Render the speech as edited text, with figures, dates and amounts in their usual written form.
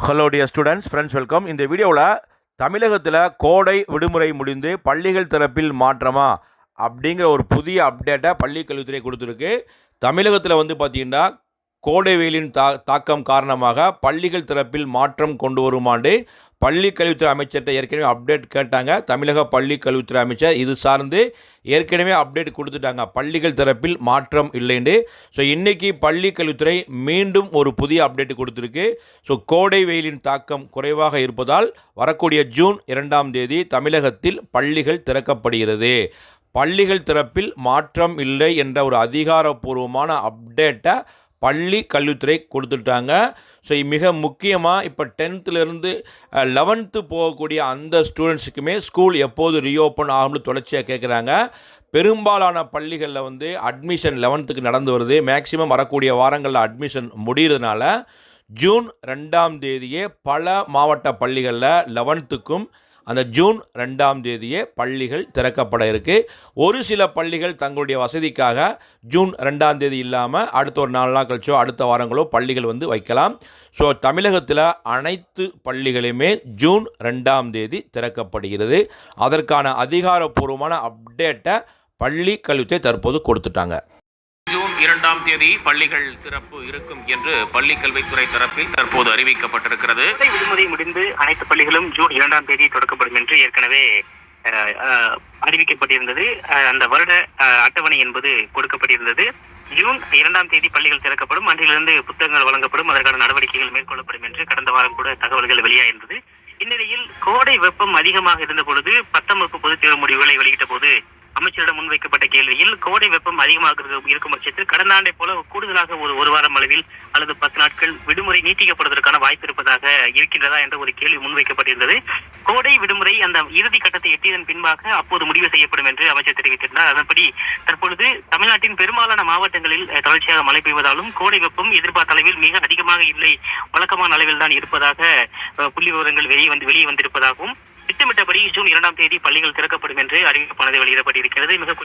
Hello dear students, friends, welcome. இந்த வீடியோவில் தமிழகத்தில் கோடை விடுமுறை முடிந்து பள்ளிகள் தரப்பில் மாற்றமா அப்படிங்கிற ஒரு புதிய அப்டேட்டை பள்ளி கல்வித்துறை கொடுத்துருக்கு. தமிழகத்தில் பார்த்திங்கன்னா கோடை வெயிலின் தாக்கம் காரணமாக பள்ளிகள் தரப்பில் மாற்றம் கொண்டு வருமாண்டு பள்ளி கல்வித்துறை அமைச்சர்கிட்ட ஏற்கனவே அப்டேட் கேட்டாங்க. தமிழக பள்ளி கல்வித்துறை அமைச்சர் இது சார்ந்து ஏற்கனவே அப்டேட் கொடுத்துட்டாங்க, பள்ளிகள் தரப்பில் மாற்றம் இல்லைன்னு. ஸோ இன்றைக்கி பள்ளி கல்வித்துறை மீண்டும் ஒரு புதிய அப்டேட் கொடுத்துருக்கு. ஸோ கோடை வெயிலின் தாக்கம் குறைவாக இருப்பதால் வரக்கூடிய ஜூன் 2ஆம் தேதி தமிழகத்தில் பள்ளிகள் திறக்கப்படுகிறது. பள்ளிகள் திறப்பில் மாற்றம் இல்லை என்ற ஒரு அதிகாரப்பூர்வமான அப்டேட்டை பள்ளி கல்வித்துறை கொடுத்துட்டாங்க. ஸோ மிக முக்கியமாக இப்போ 10th-லேருந்து 11th போகக்கூடிய அந்த ஸ்டூடெண்ட்ஸுக்குமே ஸ்கூல் எப்போது ரீஓப்பன் ஆகும்னு தொடர்ச்சியாக கேட்குறாங்க. பெரும்பாலான பள்ளிகளில் அட்மிஷன் 11th நடந்து வருது. மேக்சிமம் வரக்கூடிய வாரங்களில் அட்மிஷன் முடிகிறதுனால ஜூன் 2ஆம் தேதியே பல மாவட்ட பள்ளிகளில் 11th-க்கும் அந்த ஜூன் 2ஆம் தேதியே பள்ளிகள் திறக்கப்பட இருக்குது. ஒரு சில பள்ளிகள் தங்களுடைய வசதிக்காக ஜூன் 2ஆம் தேதி இல்லாமல் அடுத்த ஒரு 4 நாள் கழிச்சோ அடுத்த வாரங்களோ பள்ளிகள் வைக்கலாம். ஸோ தமிழகத்தில் அனைத்து பள்ளிகளுமே ஜூன் 2ஆம் தேதி திறக்கப்படுகிறது. அதற்கான அதிகாரப்பூர்வமான அப்டேட்டை பள்ளி கல்வித்துறை தற்போது கொடுத்துட்டாங்க. ஜூன் 2ஆம் தேதி பள்ளிகள் திறப்பு இருக்கும் என்று பள்ளி கல்வித்துறை தரப்பில் தற்போது அறிவிக்கப்பட்டிருக்கிறது. விடுமுறை முடிந்து அனைத்து பள்ளிகளும் ஜூன் 2ஆம் தேதி தொடக்கப்படும் என்று ஏற்கனவே அறிவிக்கப்பட்டிருந்தது. அந்த வருட அட்டவணை என்பது கொடுக்கப்பட்டிருந்தது. ஜூன் 2ஆம் தேதி பள்ளிகள் திறக்கப்படும், அன்றிலிருந்து புத்தகங்கள் வழங்கப்படும், அதற்கான நடவடிக்கைகள் மேற்கொள்ளப்படும் என்று கடந்த வாரம் கூட தகவல்கள் வெளியாயிருந்தது. இந்நிலையில் கோடை வெப்பம் அதிகமாக இருந்த பொழுது 10ஆம் வகுப்பு பொதுத் தேர்வு முடிவுகளை வெளியிட்ட போது அமைச்சரிடம் முன்வைக்கப்பட்ட கேள்வியில் கோடை வெப்பம் அதிகமாக இருக்கும் பட்சத்தில் கடந்த ஆண்டை போல கூடுதலாக ஒரு வாரம் அளவில் அல்லது 10 நாட்கள் விடுமுறை நீட்டிக்கப்படுவதற்கான வாய்ப்பு இருப்பதாக இருக்கின்றதா என்ற ஒரு கேள்வி முன்வைக்கப்பட்டிருந்தது. கோடை விடுமுறை அந்த இறுதி கட்டத்தை எட்டியதன் பின்பாக அப்போது முடிவு செய்யப்படும் என்று அமைச்சர் தெரிவித்திருந்தார். அதன்படி தற்பொழுது தமிழ்நாட்டின் பெரும்பாலான மாவட்டங்களில் தொடர்ச்சியாக மழை பெய்வதாலும் கோடை வெப்பம் எதிர்பார்த்த அளவில் மிக அதிகமாக இல்லை, வழக்கமான அளவில் தான் இருப்பதாக புள்ளி விவரங்கள் வெளியே வந்திருப்பதாகவும் திட்டமிட்டபடி ஜூன் 2ஆம் தேதி பள்ளிகள் திறக்கப்படும் என்று அறிவிப்பானது வெளியிடப்பட்டிருக்கிறது.